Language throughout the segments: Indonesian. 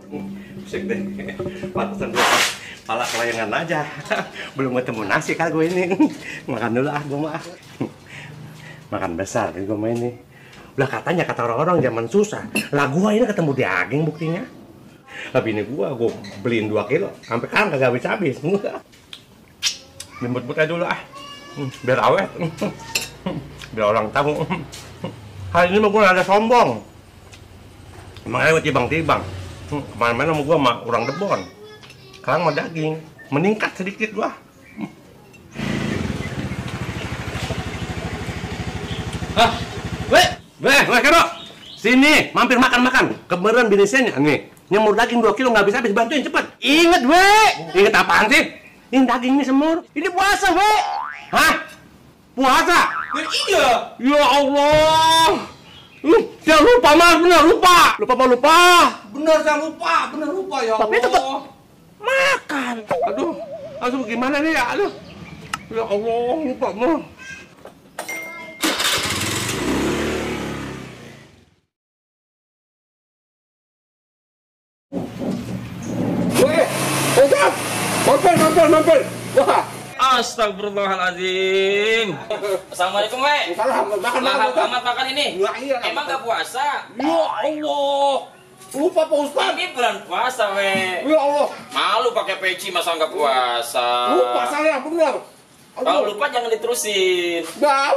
Pusing deh. Pantesan gue pala kelayangan aja. Belum ketemu nasi kan gue ini. Makan dulu ah gue mah. Makan besar gue mah ini. Udah katanya kata orang-orang zaman susah. Lah gua ini ketemu daging buktinya. Tapi ini gue beliin 2 kilo. Sampai kan kagak habis-habis. Jemput-jemput aja dulu ah. Biar awet. Biar orang tahu. Hari ini mah gue ada sombong. Makanya gue tibang-tibang. Kemana-mana sama gue mah orang debon. Sekarang mah daging. Meningkat sedikit gua. Hah? Weh, Kero. Sini, mampir makan-makan. Kemarin binisnya nih. Nyemur daging 2 kilo nggak habis-habis, bantuin cepet. Ingat, weh. Ingat apaan sih? Ini daging ini semur. Ini puasa, weh. Hah? Puasa? Iya. Ya Allah. Saya lupa, Mas. Bener, lupa. Lupa. Bener saya lupa ya Allah. Tapi tetap makan. Aduh, gimana nih ya? Aduh. Ya Allah, lupa mah. Mampir. Wah. Astagfirullahaladzim. Assalamualaikum, Wei. Makan. Amat makan ini. Iya. Emang nggak puasa? Ya Allah. Lupa Pak Ustaz. Ini bulan puasa, Wei. Ya Allah. Malu pakai peci masa nggak puasa? Lupa saya benar. Kalau lupa jangan diterusin. Nah,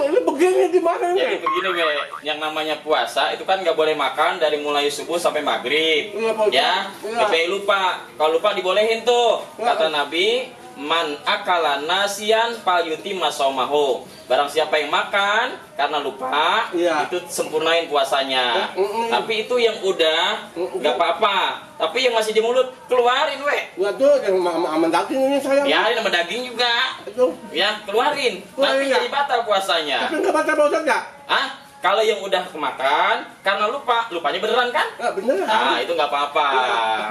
ini begini gimana Jadi nih? begini, Wei. Yang namanya puasa itu kan nggak boleh makan dari mulai subuh sampai maghrib. Iya, Pak Ustaz. Ya, Iya. tapi lupa. Kalau lupa dibolehin tuh. Iya. Kata Nabi, man akala nasian palyuti masomaho. Barang siapa yang makan karena lupa, Iya. itu sempurnain puasanya. Tapi itu yang udah nggak apa-apa. Tapi yang masih di mulut keluarin, we. Ya tuh yang sama daging ini saya. Biarin sama daging juga. Itu. Ya, keluarin. Keluarin, Nanti ya. jadi batal puasanya. Tapi nggak baca Pak Ustaz ya? Ah, kalau yang udah kemakan karena lupa, lupanya beneran kan? Ya bener. Nah, itu nggak apa-apa.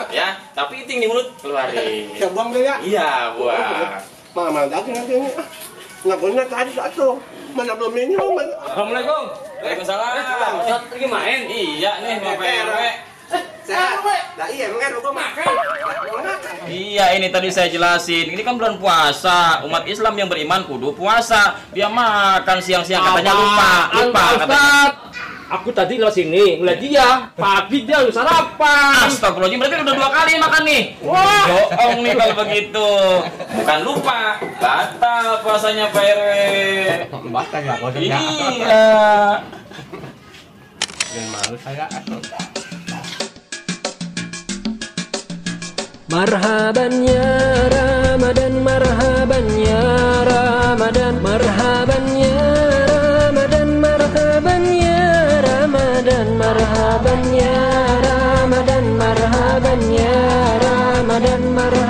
Ya, tapi itu yang di mulut keluarin. Ya buang deh ya. Iya, buang. Mana daging nanti ini. Nggak boleh tadi satu. Mana belum minum. Assalamualaikum. Waalaikumsalam. Ustaz pergi main. Iya nih, Bapak RW. Lah iya, makan gua makan. Iya, ini tadi saya jelasin. Ini kan bulan puasa. Umat Islam yang beriman kudu puasa. Dia makan siang-siang katanya lupa katanya. Ustaz, aku tadi lewat sini ngeliat dia pagi dia harus sarapan. Astagfirullahaladzim, berarti udah 2 kali makan nih. Wah, bohong nih kalau begitu. Bukan lupa, batal puasanya Pak RW. Batal ya, Pak Ustaz ya. Iya. Jangan malu saya. Marhaban ya Ramadan, marhaban ya Ramadan, marhaban ya Ramadan, marhaban ya Ramadan, marhaban ya Ramadan, marhaban ya Ramadan, marhaban